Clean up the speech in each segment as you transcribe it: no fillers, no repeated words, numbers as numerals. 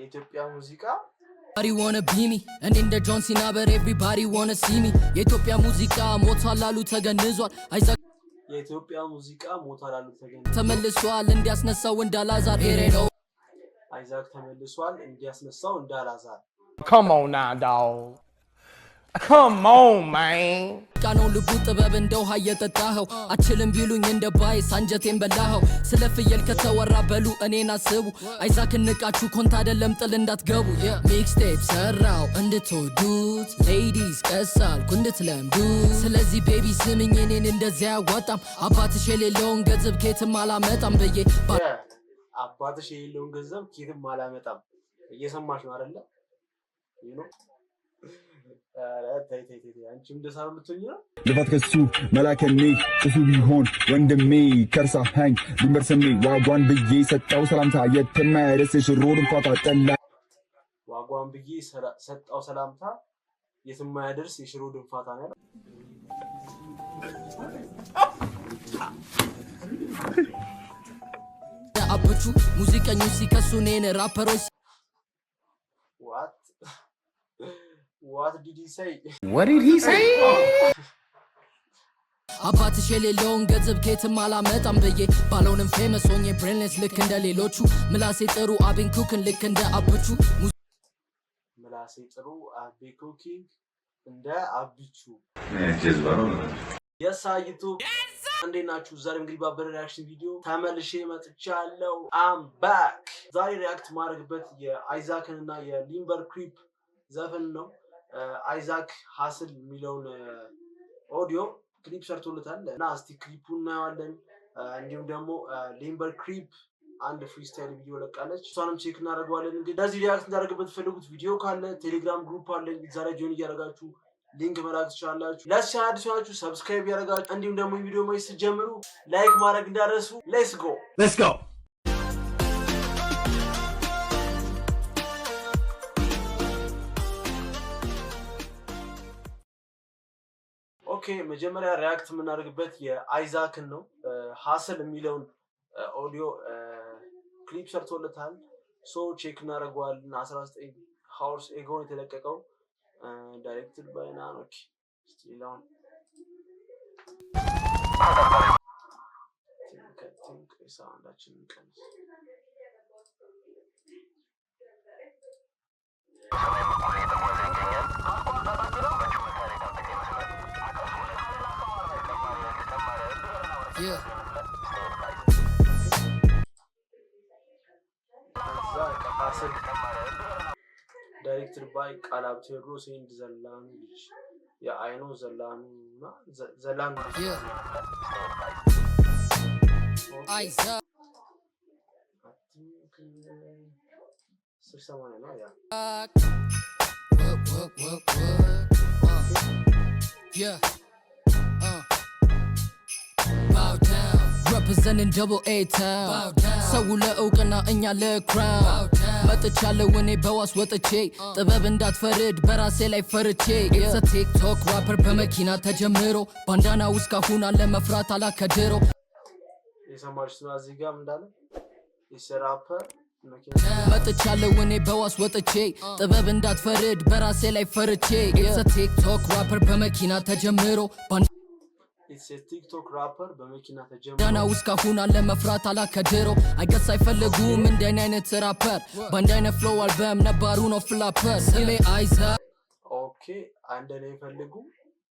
የኢትዮጵያ ሙዚቃ Everybody wanna be me and in the John Cena but everybody wanna see me የኢትዮጵያ ሙዚቃ ሞቷል አሉ ተገንዟል አይዛክ የኢትዮጵያ ሙዚቃ ሞቷል አሉ ተገንዟል ተመልሷል እንዲያስነሳው እንዳላዛር ሄሬ ነው አይዛክ ተመልሷል እንዲያስነሳው እንዳላዛር Come on now dog Come on man ቃኖ ልቡ ጥበብ እንደው ሃየተጣኸው አችልም ቢሉኝ እንደ ባይስ አንጀቴን በላኸው ስለ ፍየል ከተወራ በሉ እኔን አስቡ አይዛክ ንቃችሁ ኮንታ አይደለም ጥል እንዳትገቡ ሚክስቴፕ ሰራው እንድትወዱት ሌዲስ ቀሳልኩ እንድትለምዱ ስለዚህ ቤቢ ስምኝ እኔን እንደዚያ ያዋጣም አባትሽ የሌለውን ገንዘብ ኬትም አላመጣም ብዬ አባትሽ የሌለውን ገንዘብ ኬትም አላመጣም እየሰማሽ ነው አይደለ ልፋት ከሱ መላከኔ እሱ ቢሆን ወንድሜ ከርሳኸኝ ድንበር ሰሜ ዋጓን ብዬ ሰጣው ሰላምታ የትማያደርስ የሽሮ ድንፋታ ጠላ ዋጓን ብዬ ሰጣው ሰላምታ የትማያደርስ የሽሮ ድንፋታ ነው አብቹ ሙዚቀኞች ሲከሱ እኔን ራፐሮች What did he say? What did he say? አባትሽ የሌለውን ገንዘብ ኬትም አላመጣም ብዬ ባለውንም ፌመስ ሆኜ ብሬንለስ ልክ እንደ ሌሎቹ ምላሴ ጥሩ አቤን ኩክን ልክ እንደ አብቹ ምላሴ ጥሩ አቤ ኩኪንግ እንደ አብቹ የሳይቱ እንዴት ናችሁ? ዛሬ እንግዲህ ባበረ ሪአክሽን ቪዲዮ ተመልሼ መጥቻለሁ። አም ባክ ዛሬ ሪአክት ማድረግበት የአይዛክን እና የሊምበር ክሪፕ ዘፈን ነው። አይዛክ ሀስል የሚለውን ኦዲዮ ክሊፕ ሰርቶለታል እና እስቲ ክሊፑን እናየዋለን። እንዲሁም ደግሞ ሊምበር ክሪፕ አንድ ፍሪስታይል ቪዲዮ ለቃለች፣ እሷንም ቼክ እናደርገዋለን። እንግዲህ እንደዚህ ሪአክት እንዳደርግበት ፈልጉት ቪዲዮ ካለ ቴሌግራም ግሩፕ አለኝ፣ እዛ ላይ ጆይን እያደረጋችሁ ሊንክ መላክ ትችላላችሁ። ለዚህ ቻናል አዲስ ሆናችሁ ሰብስክራይብ ያደርጋችሁ፣ እንዲሁም ደግሞ ቪዲዮ ማየት ስትጀምሩ ላይክ ማድረግ እንዳትረሱ። ሌትስ ጎ ኦኬ መጀመሪያ ሪአክት የምናደርግበት የአይዛክን ነው። ሀስል የሚለውን ኦዲዮ ክሊፕ ሰርቶለታል። ሶ ቼክ እናደርገዋለን። 19 ሃውርስ ኤጎ የተለቀቀው ዳይሬክትድ ባይ ናኖክ ስቲላውን ቲንክ ሳውንዳችን እንቀንስ Yeah. Directed by ቃላብ ቴዎድሮስ ኤንድ ዘላኑ ልጅ የአይኖ ዘላኑና ዘላኑ Yeah. Isaac. ነው ያ Yeah. Bow down. Representing double A town. ሰው ለእውቅና እኛ ለክራውን መጥቻለሁ እኔ በዋስ ወጥቼ ጥበብ እንዳትፈርድ በራሴ ላይ ፈርቼ ቲክቶክ ራፐር በመኪና ተጀምሮ ባንዳና ውስጥ ካሁን አለ መፍራት አላከድሮ የሰማችሁ ነው። እዚህ ጋር እንዳለ የሰራፐር መጥቻለሁ እኔ በዋስ ወጥቼ ጥበብ እንዳትፈርድ በራሴ ላይ ፈርቼ ቲክቶክ ራፐር በመኪና ተጀምሮ ቲክቶክ ራፐር በመኪና ተጀምሮ ዳና ውስጥ ካሁን አለ መፍራት አላከድሮ አይገስ አይፈልጉም እንደኔ አይነት ራፐር ባንድ አይነት ፍሎው አልበም ነባሩ ነው ፍላፐር ስሜ አይዛክ ኦኬ አንደኔ ይፈልጉ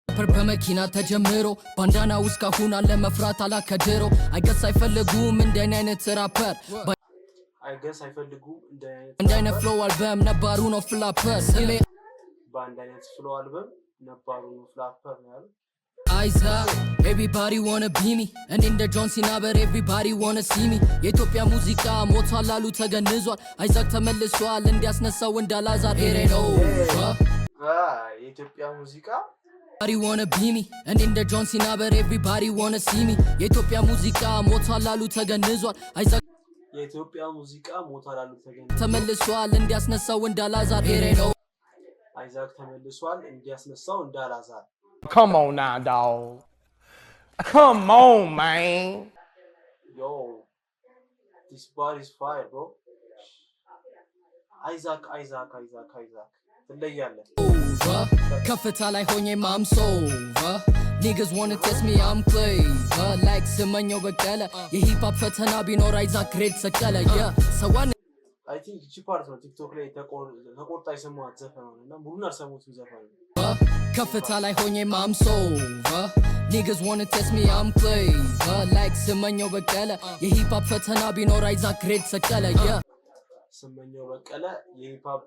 ራፐር በመኪና ተጀምሮ ባንዳና ውስጥ ካሁን አለ መፍራት አላከድሮ አይገስ አይፈልጉም እንደኔ አይነት ራፐር አይገስ አይፈልጉም ባንድ አይነት ፍሎው አልበም ነባሩ ነው ፍላፐር ስሜ ባንድ አይነት ፍሎው አልበም ነባሩ ነው ፍላፐር ነው ያለው Isaac, everybody wanna be me and in the John Cena but everybody wanna see me የኢትዮጵያ ሙዚቃ ሞቷል አሉ ተገንዟል አይዛክ ተመልሷል እንዲያስነሳው እንዳላዛር ሄሬ ነው የኢትዮጵያ ሙዚቃ everybody wanna be me and in the John Cena but everybody wanna see me የኢትዮጵያ ሙዚቃ ሞቷል አሉ ተገንዟል አይዛክ የኢትዮጵያ ሙዚቃ ሞቷል አሉ ተገንዟል ተመልሷል እንዲያስነሳው እንዳላዛር ሄሬ ነው አይዛክ ተመልሷል እንዲያስነሳው እንዳላዛር Come on now, dog. Come on, man. Yo, this bar is fire, bro. አይዛክ ትለያለህ። ከፍታ ላይ ሆኜ I'm sober. Niggas wanna test me, I'm clever. Like ስመኘው በቀለ የሂፕሆፕ ፈተና ቢኖር አይዛክ ግሬድ ሰቀለ። ሰዋን አይ ቲንክ እቺ ፓርት ነው ቲክቶክ ላይ ተቆርጣ የሰማሁት ዘፈን ነው እና ሙሉን አልሰማሁትም ዘፈኑ። ከፍታ ላይ ሆኜ I'm sober. Niggas wanna test me, I'm clever. Like ስመኘው በቀለ የሂፕሆፕ ፈተና ቢኖር አይዛክ ግሬድ ሰቀለ። ስመኘው በቀለ የሂፕሆፕ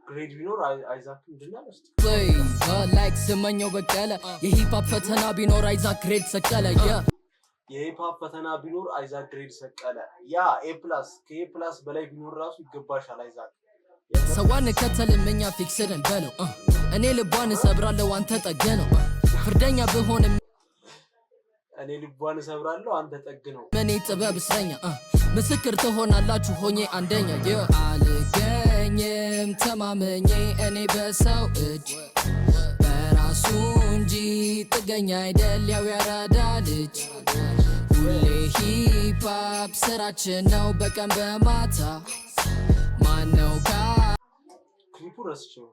ግሬድ ቢኖር አይዛክ ምንድነው እስቲ like ስመኘው በቀለ የሂፕሆፕ ፈተና ቢኖር አይዛክ ግሬድ ሰቀለ። የሂፕሆፕ ፈተና ቢኖር አይዛክ ግሬድ ሰቀለ። ያ ከኤ ፕላስ በላይ ቢኖር ራሱ ይገባሻል አይዛክ። ሰዋን ከተልም እኛ ፊክስድን በለው እኔ ልቧን እሰብራለሁ አንተ ጠገነው ፍርደኛ ብሆንም እኔ ልቧን እሰብራለሁ አንተ ጠግነው እኔ ጥበብ እስረኛ ምስክር ትሆናላችሁ ሆኜ አንደኛ አልገኝም ተማመኜ እኔ በሰው እጅ በራሱ እንጂ ጥገኛ አይደል ያው ያራዳ ልጅ ሁሌ ሂፕሆፕ ስራችን ነው በቀን በማታ ማነው ክሊፑ ረስቼው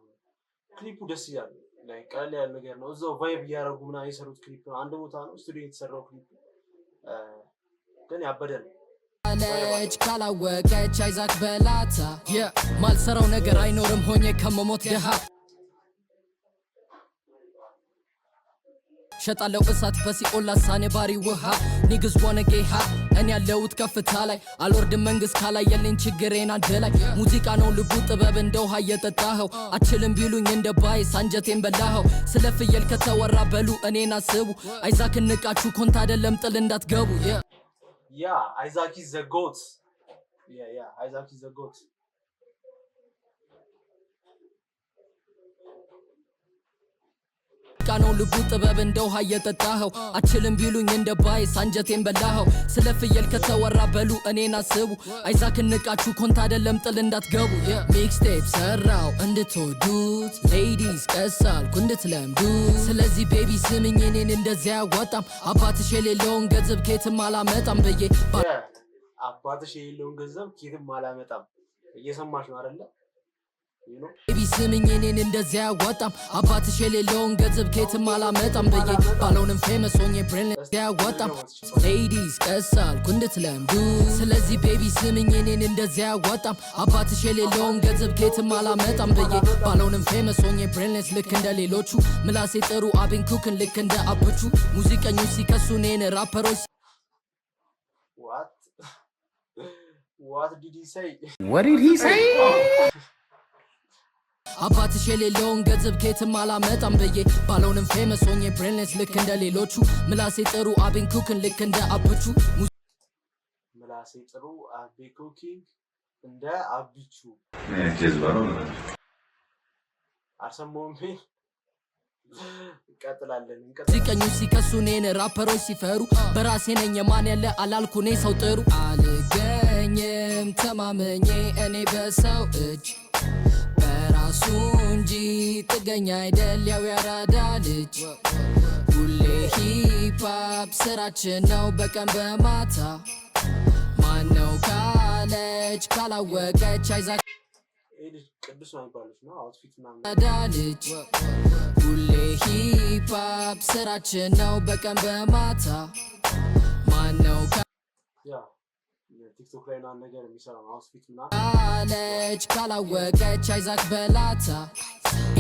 ክሊፑ ደስ ይላል ላይ ቀለል ያለ ነገር ነው እዛው ቫይብ እያደረጉ ምናምን የሰሩት ክሊፕ ነው አንድ ቦታ ነው ስቱዲዮ የተሰራው ክሊፕ ግን ያበደ ነው ለች ካላወቀች አይዛክ በላታ ማልሰራው ነገር አይኖርም ሆኜ ከመሞት ደሃ ሸጣለው እሳት በሲኦል ላሳኔ ባሪ ውሃ ኒግስ ዋነ ጌሃ እኔ ያለሁት ከፍታ ላይ አልወርድም መንግስት ካላይ የለኝ ችግሬን አንድ ላይ ሙዚቃ ነው ልቡ ጥበብ እንደ ውሃ እየጠጣኸው አችልም ቢሉኝ እንደ ባይስ አንጀቴን በላኸው ስለ ፍየል ከተወራ በሉ እኔን አስቡ አይዛክ ንቃችሁ ኮንታ አይደለም ጥል እንዳትገቡ አይዛክ is the goat አይዛክ is the goat ነው ልቡ ጥበብ እንደ ውሃ እየጠጣኸው አችልም ቢሉኝ እንደ ባይስ አንጀቴን በላኸው ስለ ፍየል ከተወራ በሉ እኔን አስቡ አይዛክ ንቃችሁ ኮንታ አይደለም ጥል እንዳትገቡ ሚክስቴፕ ሰራው እንድትወዱት ሌዲስ ቀሳልኩ እንድትለምዱት ስለዚህ ቤቢ ስምኝ እኔን እንደዚያ ያዋጣም አባትሽ የሌለውን ገንዘብ ኬትም አላመጣም ብዬ አባትሽ የሌለውን ገንዘብ ኬትም አላመጣም እየሰማሽ ነው አይደለ ቤቢ ስምኝ እኔን እንደዚያ ያዋጣም አባትሽ የሌለውን ገንዘብ ኬትም አላመጣም ብዬ ባለውንም ፌመስ ሆኜ ብሬንለስ ያዋጣም ሌዲስ ቀሳልኩ እንድትለምዱ ስለዚህ ቤቢ ስምኝ እኔን እንደዚያ ያዋጣም አባትሽ የሌለውን ገንዘብ ኬትም አላመጣም ብዬ ባለውንም ፌመስ ሆኜ ብሬንለስ ልክ እንደ ሌሎቹ ምላሴ ጥሩ አቤን ኩክን ልክ እንደ አብቹ ሙዚቀኞች ሲከሱ እኔን ራፐሮች What did he say? What did he say? አባትሽ የሌለውን ገንዘብ ኬትም አላመጣም ብዬ ባለውንም ፌመስ ሆኜ ብሬንለስ ልክ እንደ ሌሎቹ ምላሴ ጥሩ አቤን ኩክን ልክ እንደ አብቹ ምላሴ ጥሩ አቤን ኩኪንግ እንደ አብቹ አሰማውም እንቀጥላለን ሙዚቀኞች ሲከሱ እኔን ራፐሮች ሲፈሩ በራሴ ነኝ የማን ያለ አላልኩ እኔ ሰው ጥሩ አልገኝም ተማመኜ እኔ በሰው እጅ በራሱ እንጂ ጥገኛ አይደል ያው ያራዳ ልጅ ሁሌ ሂፕሆፕ ስራችን ነው በቀን በማታ ማነው ካለች ካላወቀች አይዛክ ቅዱስ ነው የሚባሉት ነው አውትፊት ልጅ ሁሌ ሂፕሆፕ ስራችን ነው በቀን በማታ ማነው ቲክቶክ ላይ ነው ነገር የሚሰራው አውትፊት እና ካለች ካላወቀች አይዛክ በላታ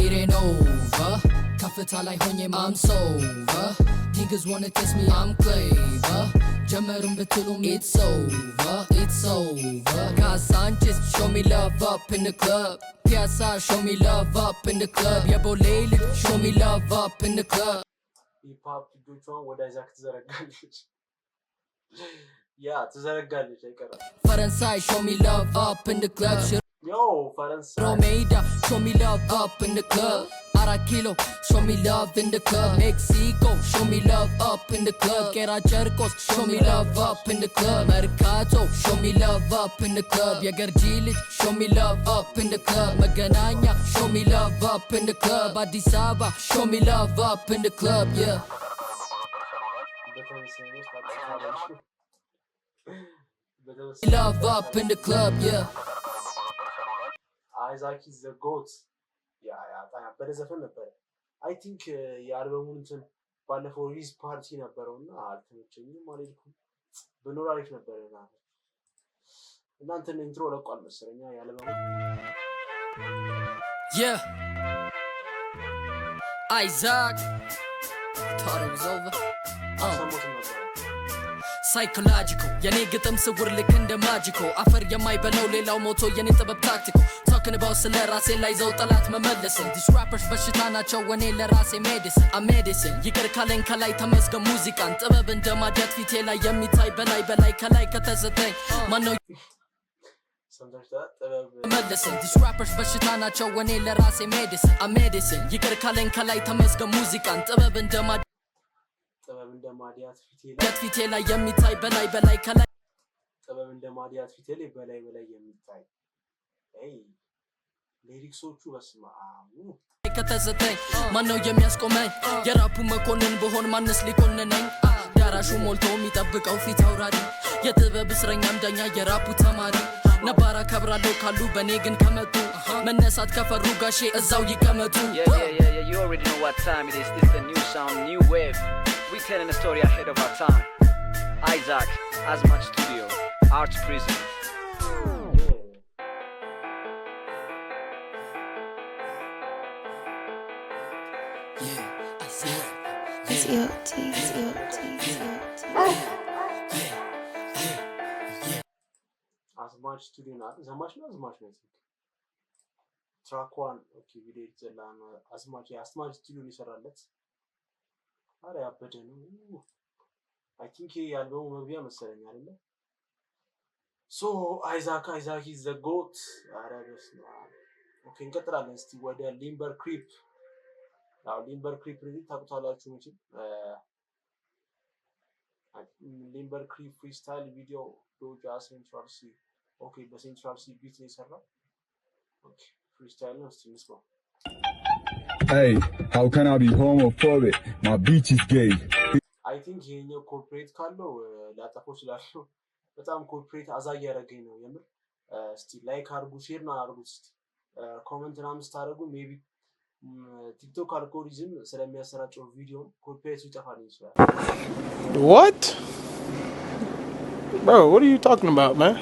ኢሬን ኦቨር ከፍታ ላይ ሆኜ I'm sober niggas wanna test me I'm clever ጀመርን ብትሉም it's over Casanchez show me love up in the club Piazza show me love up in the club የቦሌል show me love up in the club ሂፕሆፕ ልጆቿን ወደ አይዛክ ትዘረጋለች ትዘረጋለች አይቀርም ፈረንሳይ show me love up in the club ፈረንሳይ Romeda show me love up in the club Arakilo show me love in the club Mexico show me love up in the club Quera Chercos show me love up in the club Mercato show me love up in the club Yagarjilit show me love up in the club Magananya show me love up in the club Addis Ababa show me love up in the club love up in the club አይዛክ ኢዝ ዘ ጎት ያ ያበደ ዘፈን ነበር። አይ ቲንክ የአልበሙን እንትን ባለፈው ሪሊዝ ፓርቲ ነበረውና አልተመቸኝም አልሄድኩም። በኖር አሪፍ ነበር እናንተ ኢንትሮ ለቋል መሰለኝ የአልበሙ Isaac thought it was over. Psychological የኔ ግጥም ስውር ልክ እንደ magical አፈር የማይበላው ሌላው ሞቶ የኔ ጥበብ tactical talking about ስለ ራሴ ላይ ዘው ጠላት መመለስን these rappers በሽታ ናቸው ወኔ ለራሴ medicine ይቅር ካለኝ ከላይ ተመስገን ሙዚቃን ጥበብ እንደማዳት ፊቴ ላይ የሚታይ በላይ ከላይ ከተሰጠኝ ማነው መለስን these rappers በሽታ ናቸው ወኔ ለራሴ medicine ይቅር ካለኝ ከላይ ተመስገን ሙዚቃን ጥበብ እንደማዳት ፊቴ ላይ የሚታይ በላይ ከላይ ጥበብ እንደማዳት ፊቴ ላይ በላይ የሚታይ ሊሪክሶቹ በስማ ከተሰጠኝ ማነው የሚያስቆመኝ የራፑ መኮንን በሆን ማንስ ሊኮንነኝ ዳራሹ ሞልቶ የሚጠብቀው ፊት አውራሪ የጥበብ እስረኛም ዳኛ የራፑ ተማሪ ነባራ ከብራለው ካሉ በኔ ግን ከመጡ መነሳት ከፈሩ ጋሼ እዛው ይቀመጡ You already know what time it is. This is the new sound, new wave. We telling a story ahead of our time. Isaac, Azmach Studio, Arts Prison. It's EOT. Azmach Studio not Azmach ነው ትራክ 1 ኦኬ ቪዲዮ ይዘላና አዝማች ስቱዲዮ ይሰራለት አረ ያበደ ነው አይ ቲንክ ያልበሙ መግቢያ መሰለኝ አይደለ ሶ አይዛክ ኢዝ ዘ ጎት አረ በስመ አብ ኦኬ እንቀጥላለን እስቲ ወደ ሊምበር ክሪፕ ሊምበር ክሪፕ ሪሊ ታውቁታላችሁ እንጂ ሊምበር ክሪፕ ፍሪስታይል ቪዲዮ ዶጃ ሴንትራል ሲ ኦኬ በሴንትራል ሲ ቢት ነው የሰራው ኦኬ freestyle let's go. Hey, how can I be homophobic? My beach is gay. I think ይሄኛው ኮርፖሬት ካለው ላጣፎች ላለው በጣም ኮርፖሬት አዛይ ያረገኝ ነው የምር እስቲ ላይክ አርጉ ሼር ና አርጉ እስቲ ኮሜንት ና መስታረጉ ሜቢ ቲክቶክ አልጎሪዝም ስለሚያሰራጨው ቪዲዮ ኮርፖሬት ይጠፋል ይችላል What? Bro, what are you talking about, man?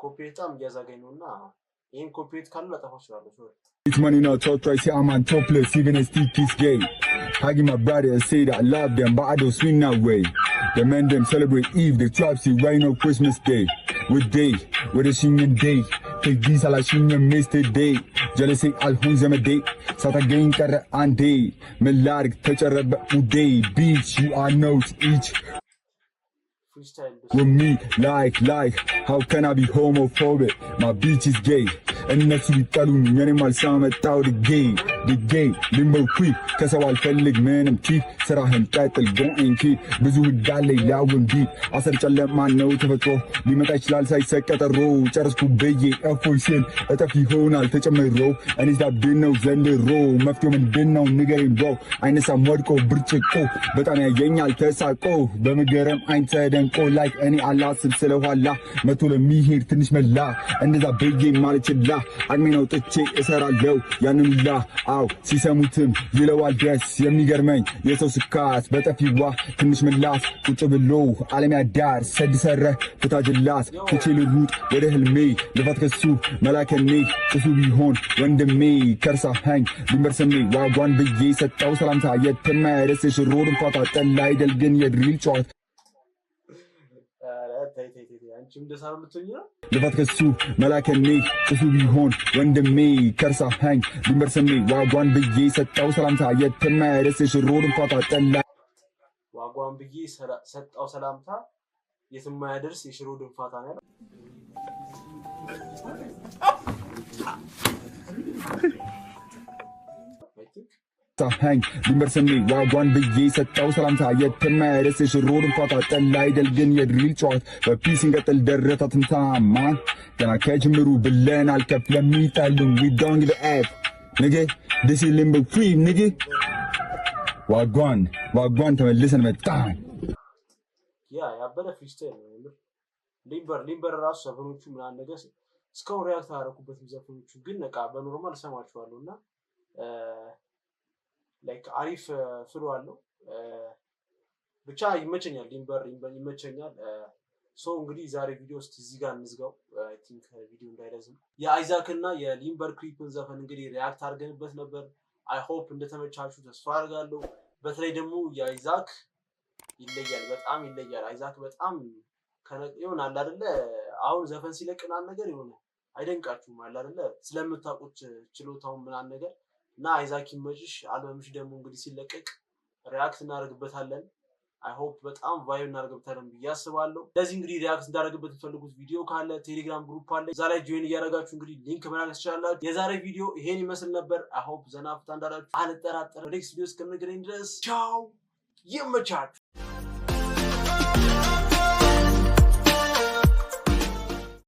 ኮርፖሬትም ያዛገኝ ነውና ይሄን ኮፒት ካሉ ለጣፎች ይችላል It's money not talk right, say I'm on topless, even a stick is gay. Hugging my brother and say that I love them, but I don't swing that way. The men them celebrate Eve, the tribes see right on Christmas Day. With day, with a singing day. Take these all I singing Mr. Day. Jealousy all who's on a day. Sata gain kara on day. Melodic touch a rubber day. Beach, you are notes each. With me, like, how can I be homophobic? My beach is gay. እነሱ ቢጠሉኝ የኔ ማልሳመጣው ድጌ ሊምበር ክሪፕ ከሰው አልፈልግ ምንም ቺፍ ስራህን ቀጥል ጎንኪ ብዙ ህዳለይ ላውን ቢት አሰር ጨለማ ነው ተፈጥሮ ሊመጣ ይችላል ሳይሰቀጠሮ ጨርስኩ በዬ እፎይ ስል እጠፍ ይሆናል ተጨምሮ እኔ ዳብን ነው ዘንድሮ መፍትሄው ምንድነው ንገረኝ ብሮ አይነሳም ወድቆ ብርጭቆ በጣም ያየኛል ተሳቆ በመገረም አይን ተደንቆ ላይክ እኔ አላስብ ስለኋላ መቶ ለሚሄድ ትንሽ መላ እንደዛ በዬ ማለችላ አቅሜ ነው ጥቼ እሰራለሁ ያንን ሁላ አው ሲሰሙትም ይለዋል ደስ የሚገርመኝ የሰው ስካት በጠፊዋ ትንሽ ምላስ ቁጭ ብሎ ዓለም ያዳር ሰድሰረ ፍታጅላት ትችል ሩጥ ወደ ህልሜ ልፋት ከሱ መላከኔ ጥሱ ቢሆን ወንድሜ ከርሳኸኝ ድንበር ስሜ ዋጓን ብዬ ሰጠው ሰላምታ የተማረስ ሽሮ ድንፋታ ጠላ አይደል ግን የድሪል ጨዋታ አንቺም ደሳም ልትሆኚ ነው ልፋት ከሱ መላከኔ ጥሱ ቢሆን ወንድሜ ከርሳኸኝ ድንበር ስሜ ዋጓን ብዬ ሰጠው ሰላምታ የተማረስ ሽሮ ድንፋታ ጠላ ዋጓን ብዬ ሰጠው ሰላምታ የትማያደርስ የሽሮ ድንፋታ ነው ሳኸኝ ድንበር ስሜ ዋጓን ብዬ ሰጠው ሰላምታ የተማረስ ሽሮ ድንፋታ ጠላ አይደል ግን የድሪል ጨዋታ በፒስ እንቀጥል ደረታትን ታማን ገና ከጅምሩ ብለን አልከፍ ለሚጣሉን we don't give a f nigga this is limber free nigga ዋጓን ተመልሰን መጣን ያበደ ፍሪስታይል ነው ሊምበር ራሱ ሰፈሮቹ ምናምን ነገር እስካሁን ሪያክት አደረኩበትም ዘፈኖቹ ግን በቃ በኖርማል ሰማቸዋለሁ እና ላይክ አሪፍ ፍሎ አለው። ብቻ ይመቸኛል፣ ሊምበር ይመቸኛል። ሶ እንግዲህ ዛሬ ቪዲዮ ውስጥ እዚህ ጋር እንዝጋው። አይ ቲንክ ቪዲዮ እንዳይረዝም የአይዛክ እና የሊምበር ክሪፕን ዘፈን እንግዲህ ሪያክት አድርገንበት ነበር። አይ ሆፕ እንደተመቻችሁ ተስፋ አድርጋለሁ። በተለይ ደግሞ የአይዛክ ይለያል፣ በጣም ይለያል። አይዛክ በጣም ይሆናል አይደለ? አሁን ዘፈን ሲለቅናል ነገር ይሆናል አይደንቃችሁም? አለ አይደለ? ስለምታውቁት ችሎታውን ምናምን ነገር እና አይዛክ ይመችሽ። አልበምሽ ደግሞ እንግዲህ ሲለቀቅ ሪያክት እናደርግበታለን። አይ ሆፕ በጣም ቫይብ እናደርግበታለን ብዬ አስባለሁ። ለዚህ እንግዲህ ሪያክት እንዳደርግበት የምትፈልጉት ቪዲዮ ካለ ቴሌግራም ግሩፕ አለ፣ እዛ ላይ ጆይን እያደረጋችሁ እንግዲህ ሊንክ መላክ ትችላላችሁ። የዛሬ ቪዲዮ ይሄን ይመስል ነበር። አይ ሆፕ ዘና ፍታ እንዳላችሁ አልጠራጠርም። ኔክስት ቪዲዮ እስከምንገናኝ ድረስ ቻው፣ ይመቻችሁ።